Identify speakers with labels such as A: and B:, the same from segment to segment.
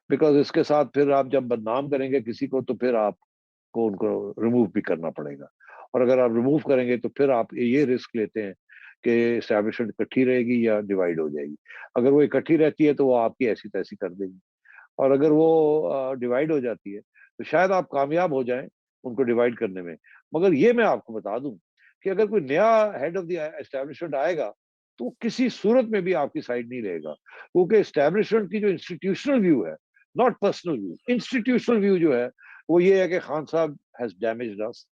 A: Because इसके साथ फिर आप जब बदनाम करेंगे किसी को तो फिर आपको उनको रिमूव भी करना पड़ेगा, और अगर आप रिमूव करेंगे तो फिर आप ये रिस्क लेते हैं कि एस्टैब्लिशमेंट इकट्ठी रहेगी या डिवाइड हो जाएगी। अगर वो इकट्ठी रहती है तो वो आपकी ऐसी तैसी कर देगी, और अगर वो डिवाइड हो जाती है तो शायद आप कामयाब हो जाएं उनको डिवाइड करने में। मगर ये मैं आपको बता दूं कि अगर कोई नया हेड ऑफ द एस्टैब्लिशमेंट आएगा तो वो किसी सूरत में भी आपकी साइड नहीं रहेगा, क्योंकि एस्टैब्लिशमेंट की जो इंस्टीट्यूशनल व्यू है, not personal view, institutional view जो है वो ये है कि खान साहब हैज डैमेज्ड अस,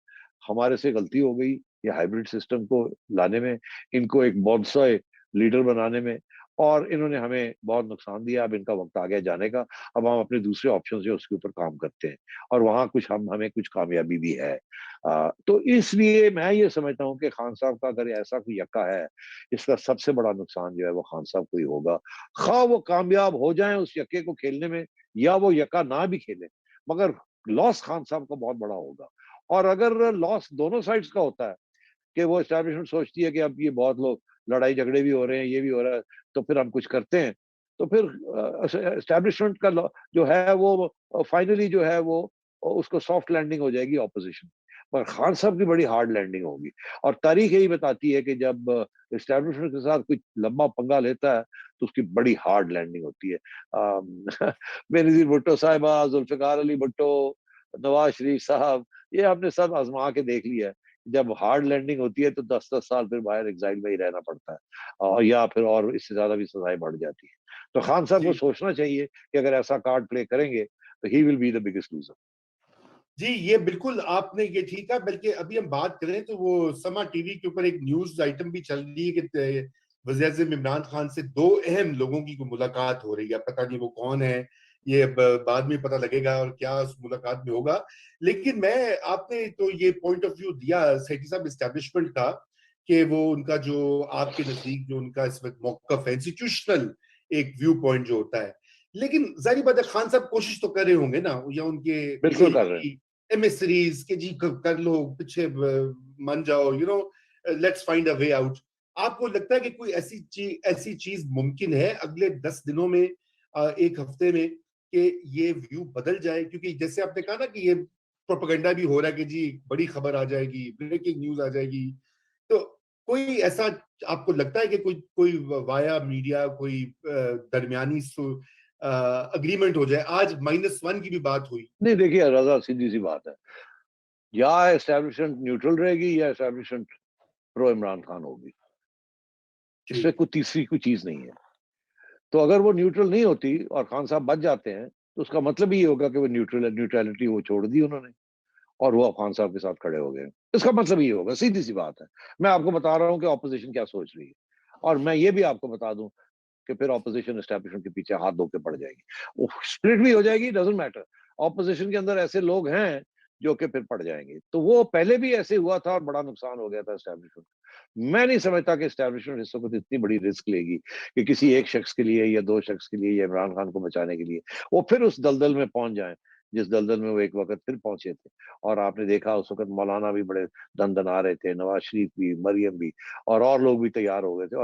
A: हमारे से गलती हो गई ये हाइब्रिड सिस्टम को लाने में, इनको एक बॉन्सॉय लीडर बनाने में, और इन्होंने हमें बहुत नुकसान दिया। अब इनका वक्त आ गया जाने का, अब हम अपने दूसरे ऑप्शन जो उसके ऊपर काम करते हैं, और वहां कुछ हमें कुछ कामयाबी भी है। तो इसलिए मैं ये समझता हूँ कि खान साहब का अगर ऐसा कोई यक्का है, इसका सबसे बड़ा नुकसान जो है वो खान साहब को ही होगा। खा वो कामयाब हो जाए उस यक्के को खेलने में या वो यक्का ना भी खेले, मगर लॉस खान साहब का बहुत बड़ा होगा। और अगर लॉस दोनों साइड्स का होता है कि वो एस्टैब्लिशमेंट सोचती है कि अब ये बहुत लोग लड़ाई झगड़े भी हो रहे हैं, ये भी हो रहा है, तो फिर हम कुछ करते हैं, तो फिर एस्टैब्लिशमेंट का जो है वो फाइनली जो है वो उसको सॉफ्ट लैंडिंग हो जाएगी ऑपोजिशन, पर खान साहब की बड़ी हार्ड लैंडिंग होगी। और तारीख यही बताती है कि जब एस्टैब्लिशमेंट के साथ कुछ लंबा पंगा लेता है तो उसकी बड़ी हार्ड लैंडिंग होती है। बेनजीर भुट्टो साहिबा, जुल्फिकार अली भुट्टो, नवाज शरीफ साहब, ये आपने सब आजमा के देख लिया है। जब हार्ड लैंडिंग होती है तो 10-10 साल फिर बाहर एग्जाइल में ही रहना पड़ता है, और या फिर और इससे ज्यादा भी सजाएं बढ़ जाती है। तो खान साहब को
B: जी
A: सोचना चाहिए कि अगर ऐसा कार्ड प्ले करेंगे तो he will be the biggest loser.
B: जी, ये बिल्कुल आपने ये ठीक है। बल्कि अभी हम बात करें तो वो समा टीवी के ऊपर एक न्यूज आइटम भी चल रही है कि वज़ीर-ए-आज़म इमरान खान से दो अहम लोगों की मुलाकात हो रही है। पता नहीं वो कौन है, ये बाद में पता लगेगा और क्या उस मुलाकात में होगा। लेकिन मैं आपने तो ये पॉइंट ऑफ व्यू दिया सेठी साहब एस्टेब्लिशमेंट का, कि वो उनका जो आपके नजदीक जो उनका इस वक्त मौकफ है इंस्टीट्यूशनल एक व्यू पॉइंट जो होता है। लेकिन जाहिर बात है खान साहब कोशिश तो कर रहे होंगे ना, या उनके
A: बिल्कुल कर रहे हैं।
B: एमिसरीज के जी कर लो पीछे मान जाओ, let's find a way out. आपको लगता है कि कोई ऐसी चीज मुमकिन है अगले 10 दिनों में, एक हफ्ते में, कि ये व्यू बदल जाए? क्योंकि जैसे आपने कहा ना कि ये प्रोपेगेंडा भी हो रहा है कि जी बड़ी खबर आ जाएगी, ब्रेकिंग न्यूज आ जाएगी। तो कोई ऐसा आपको लगता है कि कोई कोई वाया मीडिया कोई दरमियानी अग्रीमेंट हो जाए? आज -1 की भी बात हुई।
A: नहीं, देखिए रजा, सीधी सी बात है, या एस्टैब्लिशमेंट न्यूट्रल रहेगी या एस्टैब्लिशमेंट प्रो इमरान खान होगी, इसमें
B: जी
A: कोई तीसरी कोई चीज नहीं है। तो अगर वो न्यूट्रल नहीं होती और खान साहब बच जाते हैं तो उसका मतलब ही ये होगा कि वो न्यूट्रल है, न्यूट्रलिटी वो छोड़ दी उन्होंने और वो खान साहब के साथ खड़े हो गए। इसका मतलब ये होगा, सीधी सी बात है। मैं आपको बता रहा हूँ कि ऑपोजिशन क्या सोच रही है, और मैं ये भी आपको बता दूं कि फिर ऑपोजिशन एस्टैब्लिशमेंट के पीछे हाथ धो के पड़ जाएगी, वो स्प्लिट भी हो जाएगी, डजंट मैटर। ऑपोजिशन के अंदर ऐसे लोग हैं जो कि फिर पड़ जाएंगे। तो वो पहले भी ऐसे हुआ था और बड़ा नुकसान हो गया था एस्टैब्लिशमेंट। मैं नहीं समझता कि एस्टैब्लिशमेंट इस वक्त इतनी बड़ी रिस्क लेगी कि किसी एक शख्स के लिए या दो शख्स के लिए या इमरान खान को बचाने के लिए वो फिर उस दलदल में पहुंच जाए जिस दलदल में वो एक वक्त फिर पहुंचे थे। और आपने देखा उस वक्त मौलाना भी बड़े दन आ रहे थे, नवाज शरीफ भी, मरियम भी, और लोग भी तैयार हो गए थे,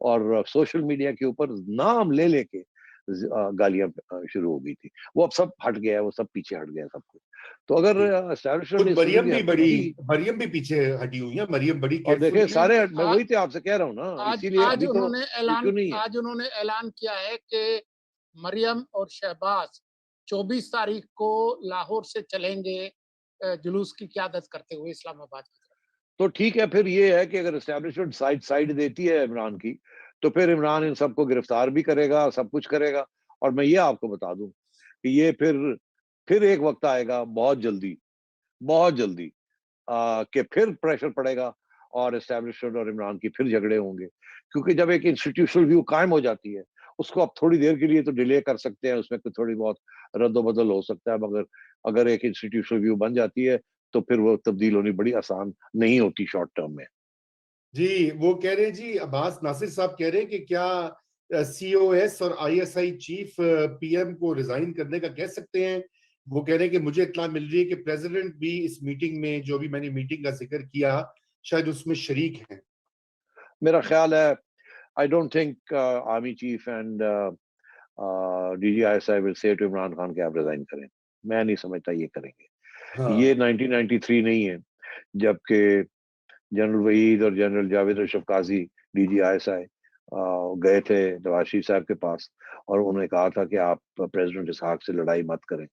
A: और सोशल मीडिया के ऊपर नाम ले लेके गालियां शुरू हो गई थी। वो अब सब हट गया है, वो सब पीछे हट गया है सब कुछ। तो अगर
B: जी।
A: एस्टैब्लिशमेंट
B: खुद
A: इस किस्म की हरकत की,
B: मरियम भी पीछे हटी हुई है। मरियम बड़ी
A: और
B: केयरफुल
A: देखे
B: है।
A: सारे, मैं
C: आ,
A: वही तो आपसे कह रहा हूँ ना,
C: आज
A: इसीलिए
C: आज
A: अभी तो
C: उन्होंने
A: इशू
C: ऐलान
A: नहीं है।
C: आज उन्होंने ऐलान किया है कि मरियम और शहबाज 24 तारीख को लाहौर से चलेंगे जुलूस की क़यादत करते हुए इस्लामाबाद की तरफ।
A: तो ठीक है, फिर ये है कि अगर एस्टैब्लिशमेंट साइड साइड देती है इमरान की, तो फिर इमरान इन सबको गिरफ्तार भी करेगा, सब कुछ करेगा। और मैं ये आपको बता दूं कि ये फिर एक वक्त आएगा बहुत जल्दी, बहुत जल्दी, कि फिर प्रेशर पड़ेगा और एस्टैब्लिशमेंट और इमरान की फिर झगड़े होंगे। क्योंकि जब एक इंस्टीट्यूशनल व्यू कायम हो जाती है, उसको आप थोड़ी देर के लिए तो डिले कर सकते हैं, उसमें कुछ थोड़ी बहुत रद्द-बदल हो सकता है, मगर अगर एक इंस्टीट्यूशनल व्यू बन जाती है तो फिर वो तब्दील होनी बड़ी आसान नहीं होती शॉर्ट टर्म में।
B: जी, वो कह रहे हैं जी, अब्बास नासिर साहब कह रहे हैं कि क्या सीओएस और आईएसआई चीफ पीएम को रिजाइन करने का कह सकते हैं? वो कह रहे हैं कि मुझे इत्तला मिल रही है कि प्रेसिडेंट भी इस मीटिंग में, जो भी मैंने मीटिंग का जिक्र किया, शायद उसमें शरीक हैं।
A: मेरा ख्याल है, I don't think army cheap and DGISI will say to Imran Khan कि आप रिजाइन करें। मैं नहीं समझता ये करेंगे। ये
B: हाँ
A: 1993 नहीं है जबकि जनरल वहीद और जनरल जावेद अशरफ काजी DGISI गए थे नवाज शरीफ साहब के पास और उन्होंने कहा था कि आप प्रेसिडेंट इसहाक से लड़ाई मत करें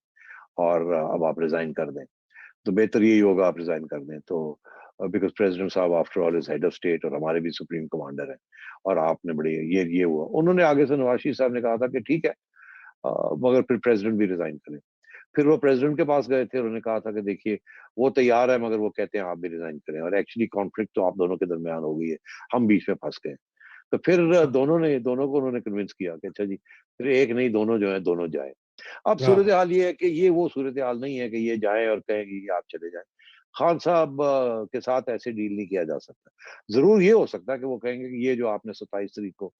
A: और अब आप रिजाइन कर दें, तो बेहतर यही होगा आप रिजाइन कर दें। तो बिकॉज प्रेसिडेंट साहब after all is head of state और हमारे भी सुप्रीम कमांडर हैं और आपने बड़ी ये हुआ। उन्होंने आगे से नवाज शरीफ साहब ने कहा था कि ठीक है, मगर फिर प्रेसिडेंट भी रिजाइन करें। फिर वो प्रेसिडेंट के पास गए थे, उन्होंने कहा था कि देखिए वो तैयार है मगर वो कहते हैं आप भी रिजाइन करें, और एक्चुअली कॉन्फ्लिक्ट तो आप दोनों के दरमियान हो गई है, हम बीच में फंस गए। तो फिर दोनों को उन्होंने कन्विंस किया कि अच्छा जी फिर एक नहीं दोनों जो है दोनों जाए। अब सूरत
B: हाँ
A: हाल ये है कि ये वो सूरत हाल नहीं है कि ये जाए और कहेंगे कि आप चले जाएं। खान साहब के साथ ऐसे डील नहीं किया जा सकता। जरूर ये हो सकता है कि वो कहेंगे कि ये जो आपने 27 तारीख को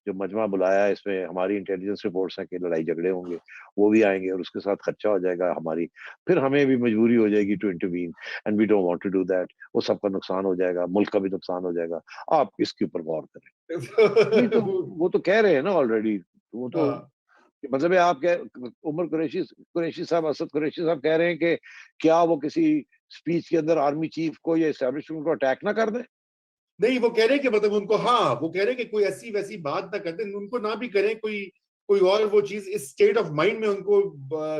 A: जो मजमा बुलाया है इसमें हमारी इंटेलिजेंस रिपोर्ट्स हैं कि लड़ाई झगड़े होंगे, वो भी आएंगे और उसके साथ खर्चा हो जाएगा हमारी, फिर हमें भी मजबूरी हो जाएगी to intervene and we don't want to do that. वो सबका नुकसान हो जाएगा, मुल्क का भी नुकसान हो जाएगा। आप इसके ऊपर गौर करें। नहीं तो वो तो कह रहे हैं ना ऑलरेडी। वो तो
B: हाँ
A: मतलब है आप कह उमर कुरैशी कुरैशी साहब असद कुरैशी साहब कह रहे हैं कि क्या वो किसी स्पीच के अंदर आर्मी चीफ को या एस्टेब्लिशमेंट को अटैक ना कर दें।
B: नहीं, वो कह रहे हैं कि मतलब उनको, हाँ वो कह रहे हैं कि कोई ऐसी वैसी बात ना करते, उनको ना भी करें कोई कोई और वो चीज, इस स्टेट ऑफ माइंड में उनको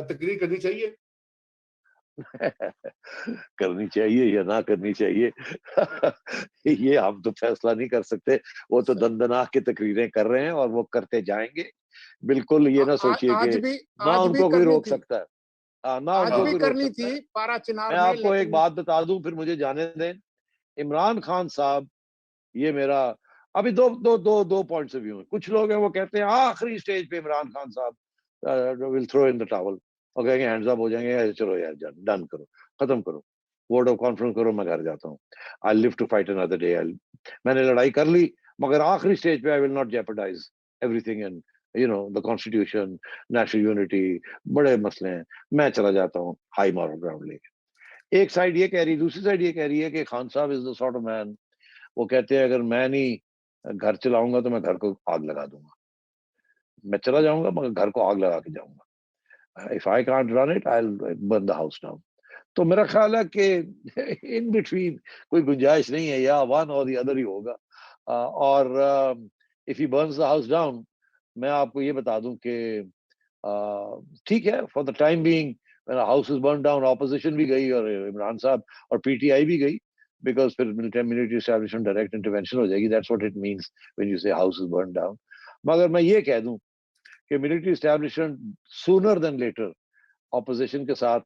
B: तकरीर करनी चाहिए।
A: करनी चाहिए या ना करनी चाहिए ये हम तो फैसला नहीं कर सकते। वो तो दंदना के तकरीरें कर रहे हैं और वो करते जाएंगे। बिल्कुल ये ना सोचिए कि ना
C: आज भी
A: उनको कोई
C: करनी
A: रोक
C: थी।
A: सकता है। ना
C: आज
A: उनको
C: भी
B: हाँ
A: कोई रोक
C: करनी
A: सकता है।
C: थी पारा चिनार
A: मैं
C: में,
A: आपको एक
C: लेकिन
A: बात बता दूं फिर मुझे जाने दें। इमरान खान साहब, ये मेरा अभी दो दो दो दो पॉइंट्स ऑफ व्यू है। कुछ लोग हैं वो कहते हैं आखिरी स्टेज पे इमरान खान साहब will throw in the towel और कहेंगे हैंड्स अप हो जाएंगे, चलो यार डन करो, खत्म करो, वर्ड ऑफ कॉन्फ्रेंस करो, मैं घर जाता हूँ, I live to fight another day. मैंने लड़ाई कर ली मगर आखिरी स्टेज पे I will not jeopardise everything and the constitution, national unity, बड़े मसले हैं, मैं चला जाता हूँ हाई मॉरल ग्राउंड लेके। एक साइड ये कह रही, दूसरी साइड ये कह रही है कि खान साहब is the sort of man, वो कहते हैं अगर मैं नहीं घर चलाऊंगा तो मैं घर को आग लगा दूंगा। मैं चला जाऊंगा मगर घर को आग लगा के जाऊंगा। If I can't run it I burn the house down. तो मेरा ख्याल है कि इन बिटवीन कोई गुंजाइश नहीं है, या वन और द अदर ही होगा। और if he Burns the house down, मैं आपको ये बता दूं कि ठीक है for the time being house is burn down, opposition भी गई और इमरान साहब और पीटीआई भी गई, बिकॉज फिर मिलिट्री एस्टैब्लिशमेंट डायरेक्ट इंटरवेंशन हो जाएगी। That's what it means when you say house is burn down. मगर मैं ये कह दूं कि military establishment sooner than later opposition के साथ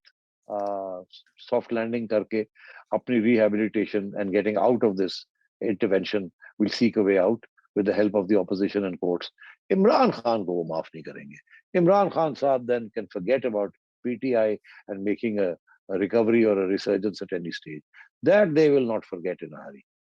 A: सॉफ्ट लैंडिंग करके अपनी rehabilitation and getting out of this intervention will seek a way out with the help of the opposition and courts. Imran Khan को वो माफ नहीं करेंगे। Imran Khan साहब then can forget about PTI and making a recovery or a resurgence at any stage. That they will not forget in a hurry.